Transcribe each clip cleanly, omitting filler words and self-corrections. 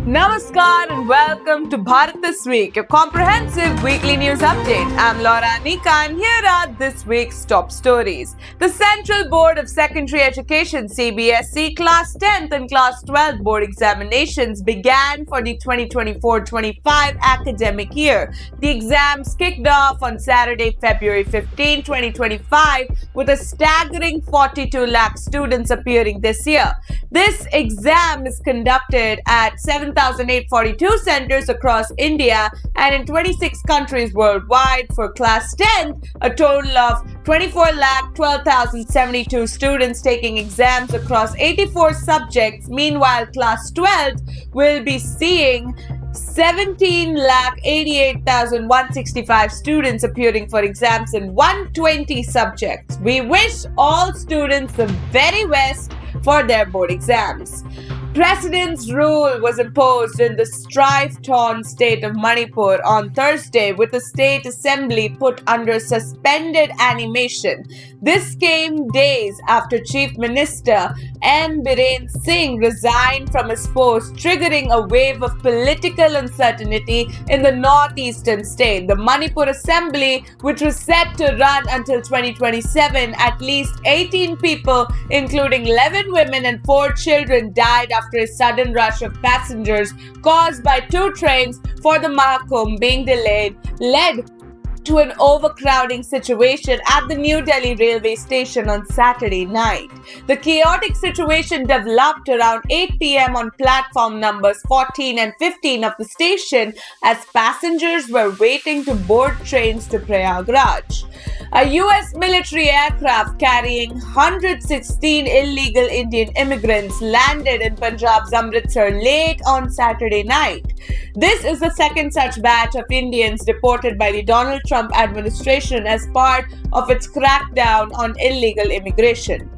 Namaskar and welcome to Bharat This Week, your comprehensive weekly news update. I'm Laura Anika and here are this week's top stories. The Central Board of Secondary Education CBSE Class 10th and Class 12th board examinations began for the 2024-25 academic year. The exams kicked off on Saturday, February 15, 2025 with a staggering 42 lakh students appearing this year. This exam is conducted at 7,842 centers across India and in 26 countries worldwide. For Class 10, a total of 24,12,072 students taking exams across 84 subjects. Meanwhile, Class 12 will be seeing 17,88,165 students appearing for exams in 120 subjects. We wish all students the very best for their board exams. Precedence rule was imposed in the strife-torn state of Manipur on Thursday, with the state assembly put under suspended animation. This came days after Chief Minister N. Biren Singh resigned from his post, triggering a wave of political uncertainty in the northeastern state. The Manipur Assembly, which was set to run until 2027, at least 18 people, including 11 women and 4 children, died after a sudden rush of passengers caused by 2 trains for the Mahakumbh being delayed, led to an overcrowding situation at the New Delhi railway station on Saturday night. The chaotic situation developed around 8 p.m. on platform numbers 14 and 15 of the station as passengers were waiting to board trains to Prayagraj. A U.S. military aircraft carrying 116 illegal Indian immigrants landed in Punjab's Amritsar late on Saturday night. This is the second such batch of Indians deported by the Donald Trump administration as part of its crackdown on illegal immigration.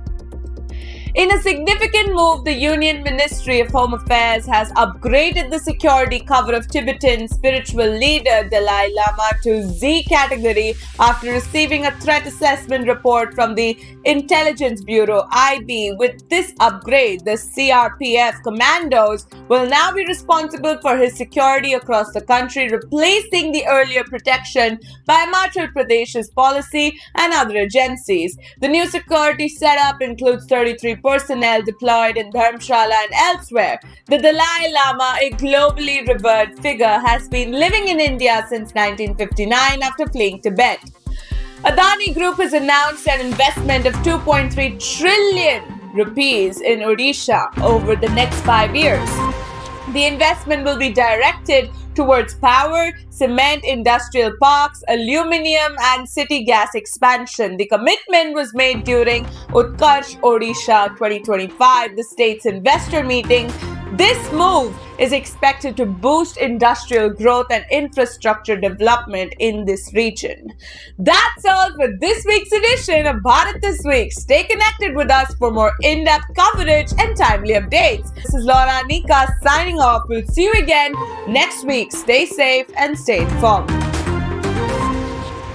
In a significant move, the Union Ministry of Home Affairs has upgraded the security cover of Tibetan spiritual leader Dalai Lama to Z category after receiving a threat assessment report from the Intelligence Bureau (IB). With this upgrade, the CRPF commandos will now be responsible for his security across the country, replacing the earlier protection by Himachal Pradesh's policy and other agencies. The new security setup includes 33 personnel deployed in Dharamshala and elsewhere. The Dalai Lama, a globally revered figure, has been living in India since 1959 after fleeing Tibet. Adani Group has announced an investment of 2.3 trillion rupees in Odisha over the next 5 years. The investment will be directed towards power, cement industrial parks, aluminium and city gas expansion. The commitment was made during Utkarsh Odisha 2025, the state's investor meeting. This move is expected to boost industrial growth and infrastructure development in this region. That's all for this week's edition of Bharat This Week. Stay connected with us for more in-depth coverage and timely updates. This is Laura Anika signing off. We'll see you again next week. Stay safe and stay informed.